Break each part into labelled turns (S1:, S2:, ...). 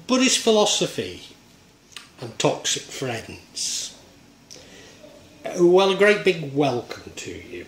S1: Buddhist philosophy and toxic friends. Well, a great big welcome to you.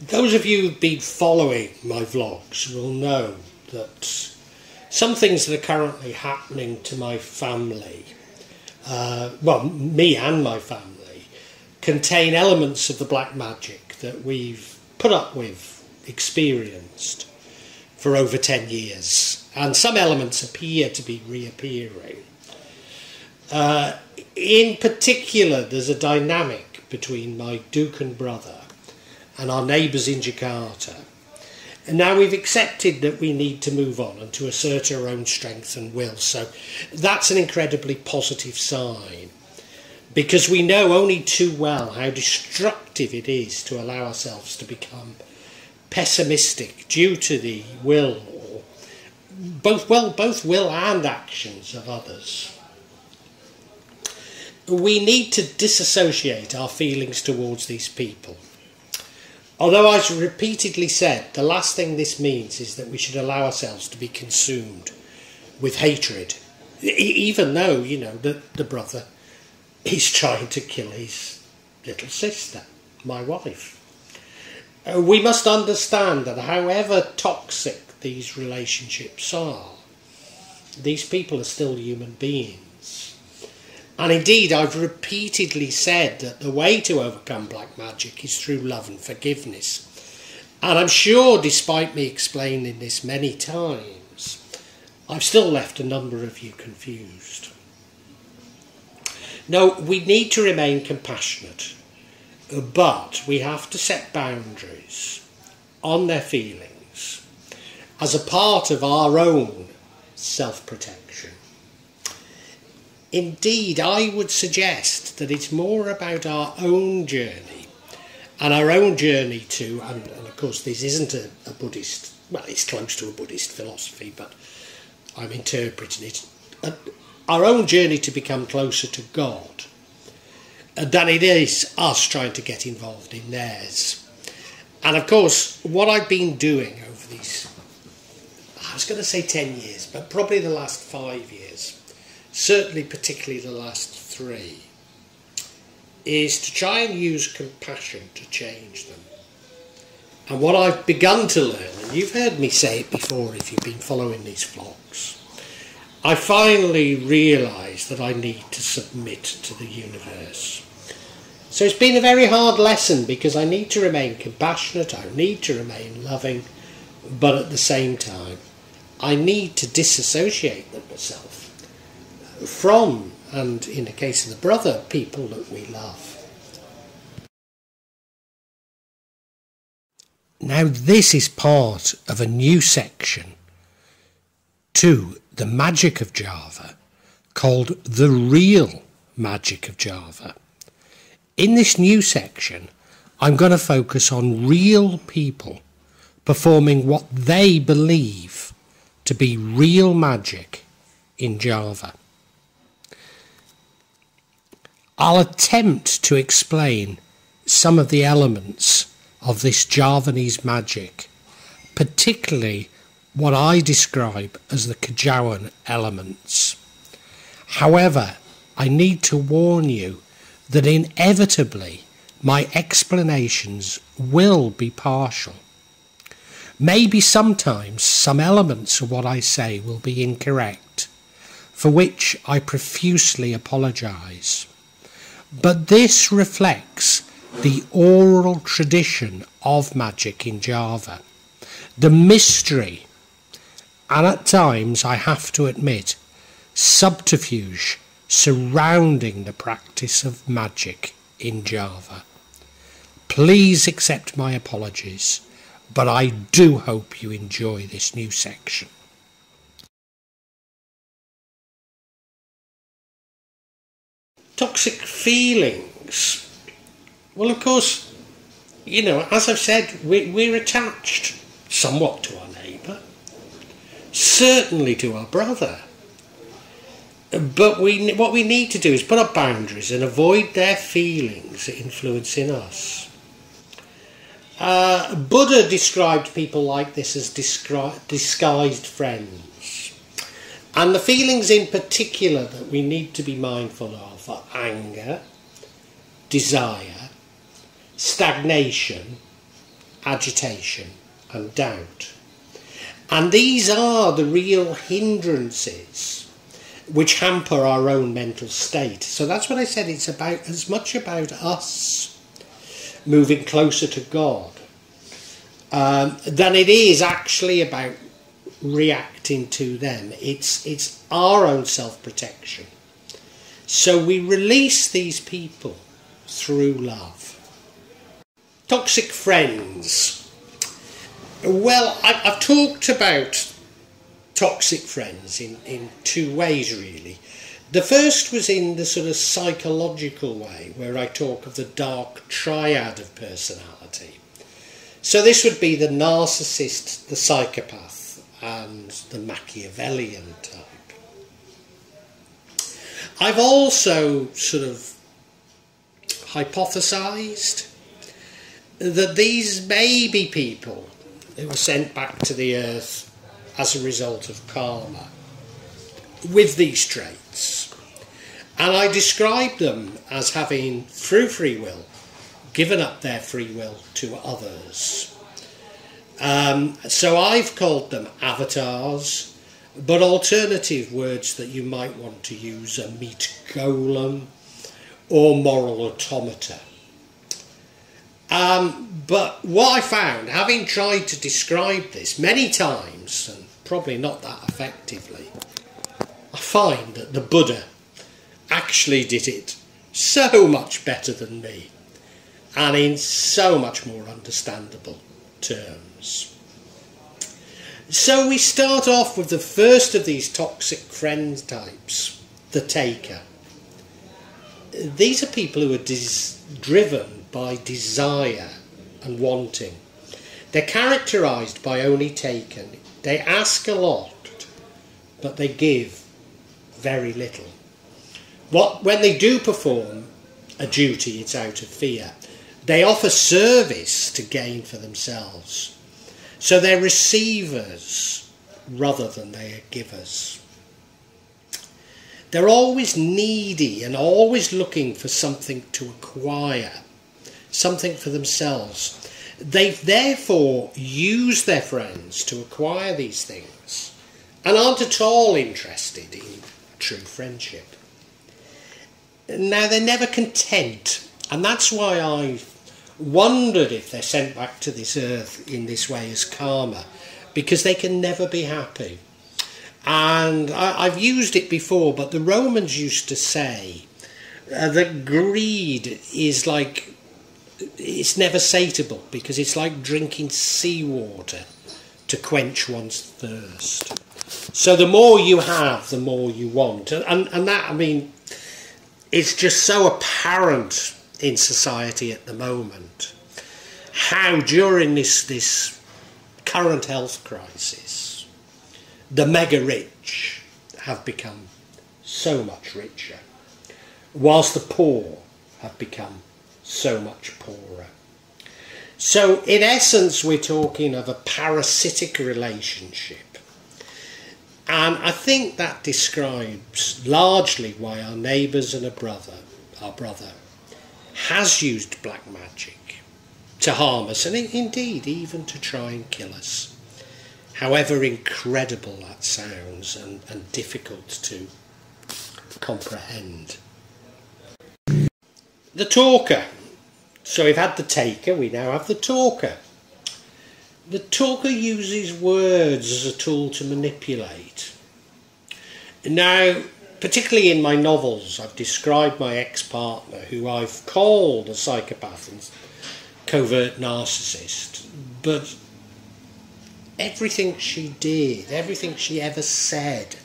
S1: Those of you who've been following my vlogs will know that some things that are currently happening to my family, well, me and my family, contain elements of the black magic that we've put up with, experienced for over 10 years. And some elements appear to be reappearing. In particular, there's a dynamic between my Dukan brother and our neighbours in Jakarta. And now we've accepted that we need to move on and to assert our own strength and will. So that's an incredibly positive sign, because we know only too well how destructive it is to allow ourselves to become pessimistic due to the will, or both will and actions of others. We need to disassociate our feelings towards these people. Although I've repeatedly said the last thing this means is that we should allow ourselves to be consumed with hatred, even though, you know, the brother is trying to kill his little sister, my wife. We must understand that however toxic these relationships are, these people are still human beings. And indeed, I've repeatedly said that the way to overcome black magic is through love and forgiveness. And I'm sure, despite me explaining this many times, I've still left a number of you confused. No, we need to remain compassionate, but we have to set boundaries on their feelings as a part of our own self-protection. Indeed, I would suggest that it's more about our own journey and our own journey to, and of course this isn't a Buddhist, well, it's close to a Buddhist philosophy, but I'm interpreting it, our own journey to become closer to God than it is us trying to get involved in theirs. And of course, what I've been doing over these, I was going to say 10 years, but probably the last 5 years, certainly particularly the last 3, is to try and use compassion to change them. And what I've begun to learn, and you've heard me say it before if you've been following these vlogs, I finally realised that I need to submit to the universe. So it's been a very hard lesson, because I need to remain compassionate, I need to remain loving, but at the same time, I need to disassociate myself from, and in the case of the brother, people that we love. Now this is part of a new section to the magic of Java, called The Real Magic of Java. In this new section, I'm going to focus on real people performing what they believe to be real magic in Java. I'll attempt to explain some of the elements of this Javanese magic, particularly what I describe as the Kajawan elements. However, I need to warn you that inevitably my explanations will be partial. Maybe sometimes some elements of what I say will be incorrect, for which I profusely apologise. But this reflects the oral tradition of magic in Java, the mystery, and at times, I have to admit, subterfuge surrounding the practice of magic in Java. Please accept my apologies, but I do hope you enjoy this new section. Toxic feelings. Well, of course, you know, as I've said, we're attached somewhat to our neighbour, certainly to our brother. But what we need to do is put up boundaries and avoid their feelings influencing us. Buddha described people like this as disguised friends. And the feelings in particular that we need to be mindful of are anger, desire, stagnation, agitation and doubt. And these are the real hindrances which hamper our own mental state. So that's what I said, it's about as much about us moving closer to God than it is actually about reacting to them. It's our own self-protection. So we release these people through love. Toxic friends. Well, I've talked about toxic friends in two ways really. The first was in the sort of psychological way, where I talk of the dark triad of personality. So this would be the narcissist, the psychopath and the Machiavellian type. I've also sort of hypothesised that these may be people who were sent back to the earth as a result of karma with these traits. And I describe them as having, through free will, given up their free will to others. So I've called them avatars, but alternative words that you might want to use are meat golem or moral automata. But what I found, having tried to describe this many times, and probably not that effectively, I find that the Buddha actually did it so much better than me, and in so much more understandable terms. So we start off with the first of these toxic friend types, the taker. These are people who are driven by desire and wanting. They're characterised by only taking. They ask a lot, but they give very little. When they do perform a duty, it's out of fear. They offer service to gain for themselves. So they're receivers rather than they are givers. They're always needy and always looking for something to acquire, something for themselves. They therefore use their friends to acquire these things and aren't at all interested in true friendship. Now, they're never content, and that's why I've wondered if they're sent back to this earth in this way as karma, because they can never be happy. And I've used it before, but the Romans used to say that greed is like, it's never satiable, because it's like drinking seawater to quench one's thirst. So the more you have, the more you want. And that, I mean, it's just so apparent in society at the moment how during this current health crisis, the mega rich have become so much richer, whilst the poor have become so much poorer. So in essence, we're talking of a parasitic relationship. And I think that describes largely why our neighbours and our brother, has used black magic to harm us, and indeed even to try and kill us. However incredible that sounds and difficult to comprehend. The talker. So we've had the taker, we now have the talker. The talker uses words as a tool to manipulate. Now, particularly in my novels, I've described my ex-partner, who I've called a psychopath and covert narcissist, but everything she did, everything she ever said,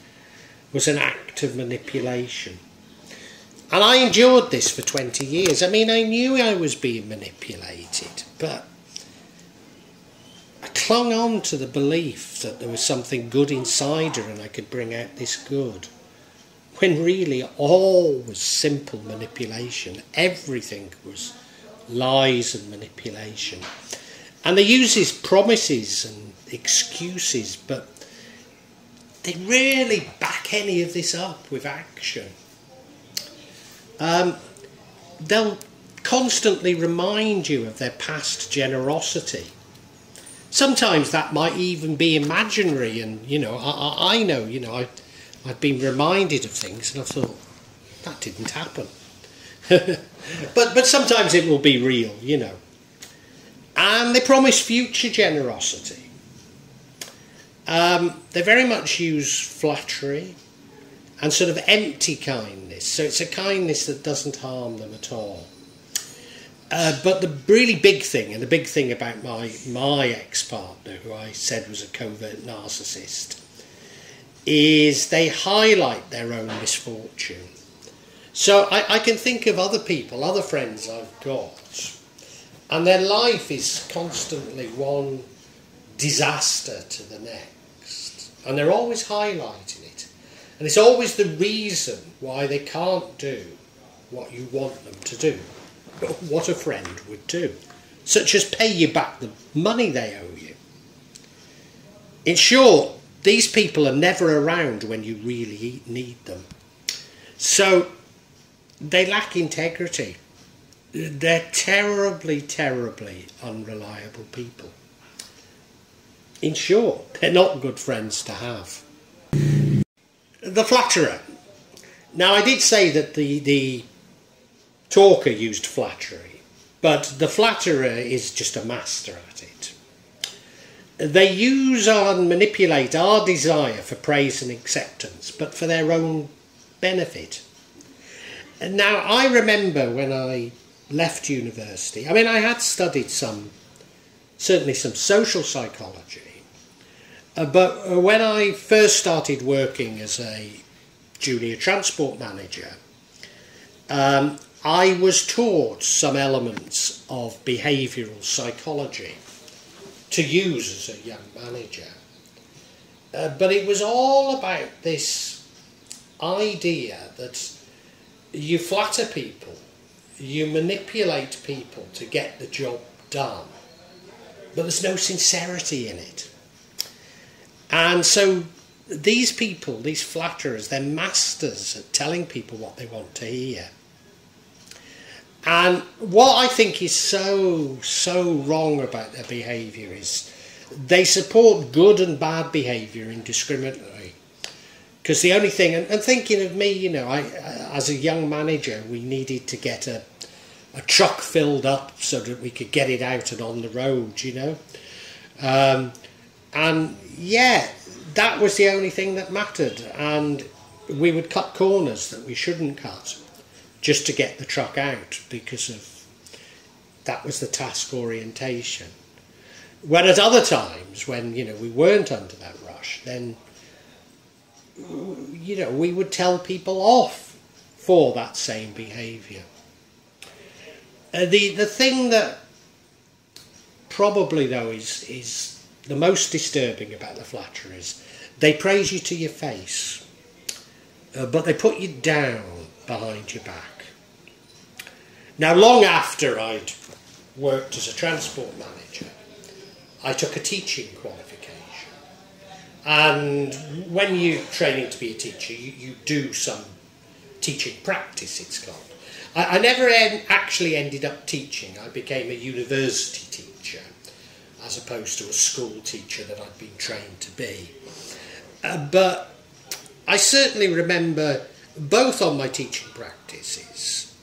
S1: was an act of manipulation. And I endured this for 20 years. I mean, I knew I was being manipulated, but I clung on to the belief that there was something good inside her and I could bring out this good, when really all was simple manipulation. Everything was lies and manipulation. And they use these promises and excuses, but they rarely back any of this up with action. They'll constantly remind you of their past generosity. Sometimes that might even be imaginary, and I know, I've been reminded of things and I thought, that didn't happen. but sometimes it will be real, And they promise future generosity. They very much use flattery and sort of empty kindness. So it's a kindness that doesn't harm them at all. But the really big thing, and the big thing about my ex-partner, who I said was a covert narcissist, is they highlight their own misfortune. So I can think of other people, other friends I've got, and their life is constantly one disaster to the next. And they're always highlighting it. And it's always the reason why they can't do what you want them to do. What a friend would do, such as pay you back the money they owe you. In short, these people are never around when you really need them. So they lack integrity. They're terribly, terribly unreliable people. In short, they're not good friends to have. The flatterer. Now, I did say that the talker used flattery, but the flatterer is just a master at it. They use and manipulate our desire for praise and acceptance, but for their own benefit. And now, I remember when I left university, I had studied certainly some social psychology, but when I first started working as a junior transport manager, I was taught some elements of behavioural psychology to use as a young manager. But it was all about this idea that you flatter people, you manipulate people to get the job done, but there's no sincerity in it. And so these people, these flatterers, they're masters at telling people what they want to hear. And what I think is so wrong about their behaviour is they support good and bad behaviour indiscriminately. Because the only thing, and thinking of me, as a young manager, we needed to get a truck filled up so that we could get it out and on the road, and yeah, that was the only thing that mattered. And we would cut corners that we shouldn't cut, just to get the truck out, because of that was the task orientation. When at other times, when we weren't under that rush, then we would tell people off for that same behaviour. The thing that probably though is the most disturbing about the flatterer is they praise you to your face, but they put you down behind your back. Now, long after I'd worked as a transport manager, I took a teaching qualification. And when you're training to be a teacher, you do some teaching practice, it's called. I never actually ended up teaching. I became a university teacher as opposed to a school teacher that I'd been trained to be. But I certainly remember both on my teaching practices,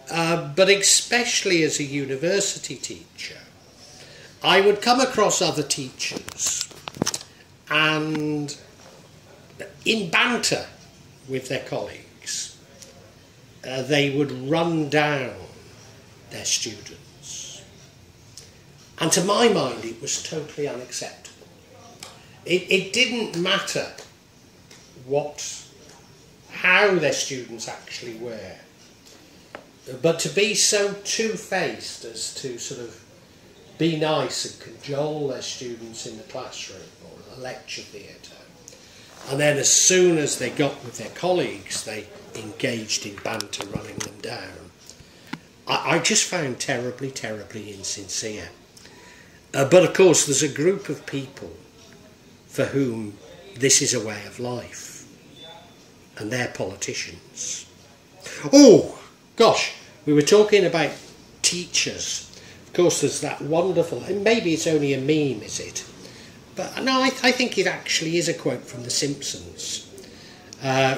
S1: but especially as a university teacher, I would come across other teachers and in banter with their colleagues, they would run down their students. And to my mind, it was totally unacceptable. It didn't matter how their students actually were, but to be so two-faced as to sort of be nice and cajole their students in the classroom or a lecture theatre, and then as soon as they got with their colleagues, they engaged in banter, running them down. I just found terribly, terribly insincere. But of course, there's a group of people for whom this is a way of life, and they're politicians. Oh, gosh, we were talking about teachers. Of course, there's that wonderful, and maybe it's only a meme, is it? But no, I think it actually is a quote from The Simpsons,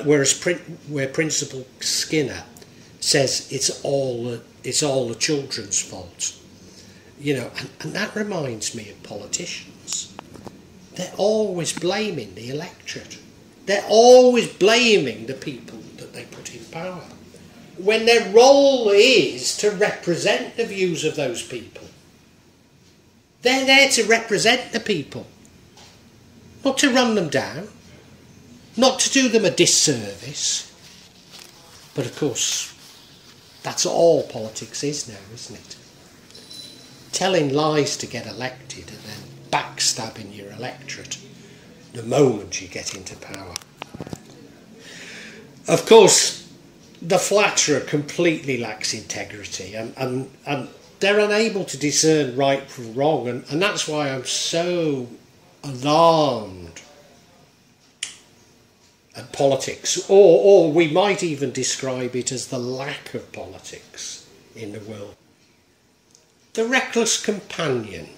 S1: where Principal Skinner says it's all the children's fault. You know, and that reminds me of politicians. They're always blaming the electorate. They're always blaming the people that they put in power, when their role is to represent the views of those people. They're there to represent the people, not to run them down, not to do them a disservice. But of course, that's all politics is now, isn't it? Telling lies to get elected and then backstabbing your electorate the moment you get into power. Of course, the flatterer completely lacks integrity, and they're unable to discern right from wrong, and that's why I'm so alarmed at politics, or we might even describe it as the lack of politics in the world. The reckless companion.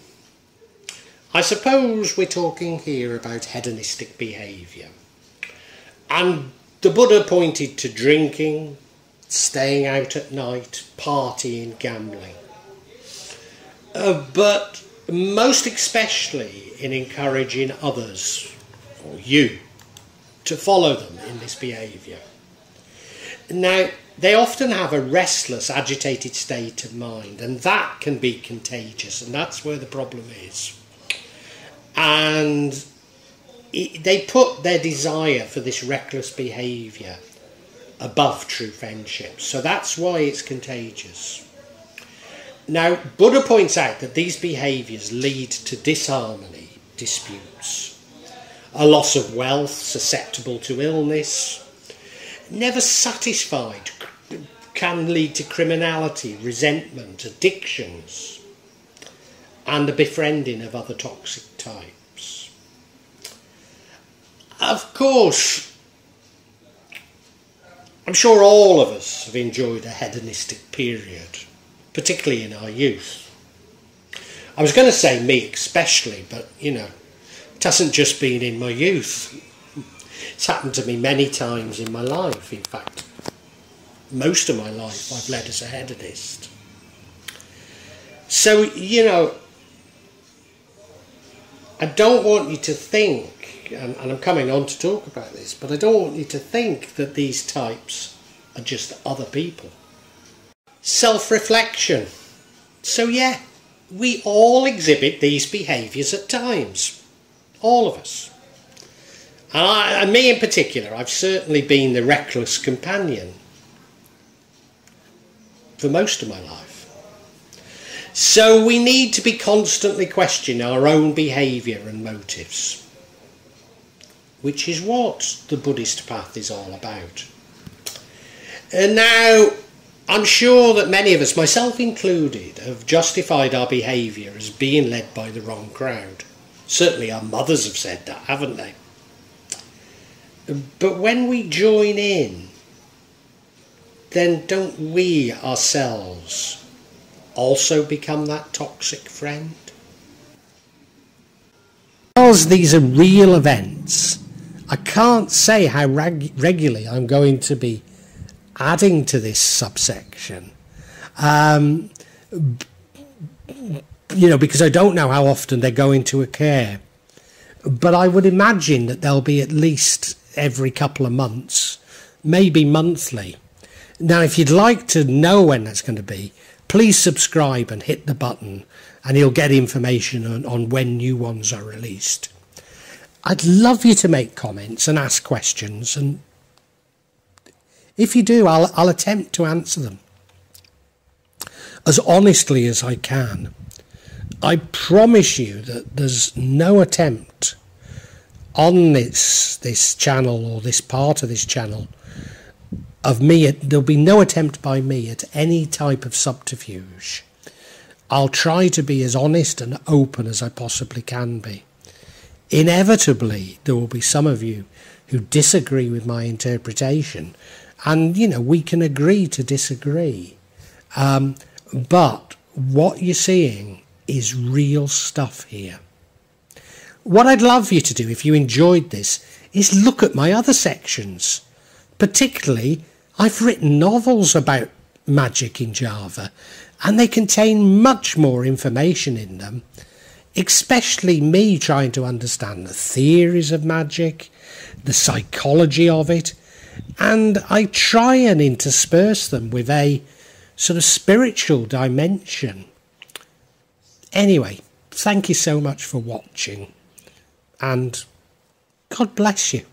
S1: I suppose we're talking here about hedonistic behaviour. And the Buddha pointed to drinking, staying out at night, partying, gambling. But most especially in encouraging others, or you, to follow them in this behaviour. Now, they often have a restless, agitated state of mind, and that can be contagious, and that's where the problem is. And they put their desire for this reckless behaviour above true friendship, so that's why it's contagious. Now, Buddha points out that these behaviours lead to disharmony, disputes, a loss of wealth, susceptible to illness, never satisfied, can lead to criminality, resentment, addictions, and the befriending of other toxic types. Of course, I'm sure all of us have enjoyed a hedonistic period, particularly in our youth. I was going to say me especially, but you know, it hasn't just been in my youth. It's happened to me many times in my life. In fact, most of my life I've led as a hedonist. So, you know, I don't want you to think, and I'm coming on to talk about this, but I don't want you to think that these types are just other people. Self-reflection. So yeah, we all exhibit these behaviours at times. All of us. And me in particular, I've certainly been the reckless companion for most of my life. So we need to be constantly questioning our own behaviour and motives, which is what the Buddhist path is all about. And now, I'm sure that many of us, myself included, have justified our behaviour as being led by the wrong crowd. Certainly our mothers have said that, haven't they? But when we join in, then don't we ourselves also become that toxic friend? Because these are real events, I can't say how regularly I'm going to be adding to this subsection. You know, because I don't know how often they're going to occur. But I would imagine that there'll be at least every couple of months, maybe monthly. Now, if you'd like to know when that's going to be, please subscribe and hit the button, and you'll get information on when new ones are released. I'd love you to make comments and ask questions, and if you do, I'll attempt to answer them as honestly as I can. I promise you that there's no attempt on this channel, or this part of this channel, of me. There'll be no attempt by me at any type of subterfuge. I'll try to be as honest and open as I possibly can be. inevitably there will be some of you who disagree with my interpretation, and we can agree to disagree, but what you're seeing is real stuff here. What I'd love you to do, if you enjoyed this, is look at my other sections. Particularly, I've written novels about magic in Java, and they contain much more information in them, especially me trying to understand the theories of magic, the psychology of it, and I try and intersperse them with a sort of spiritual dimension. Anyway, thank you so much for watching, and God bless you.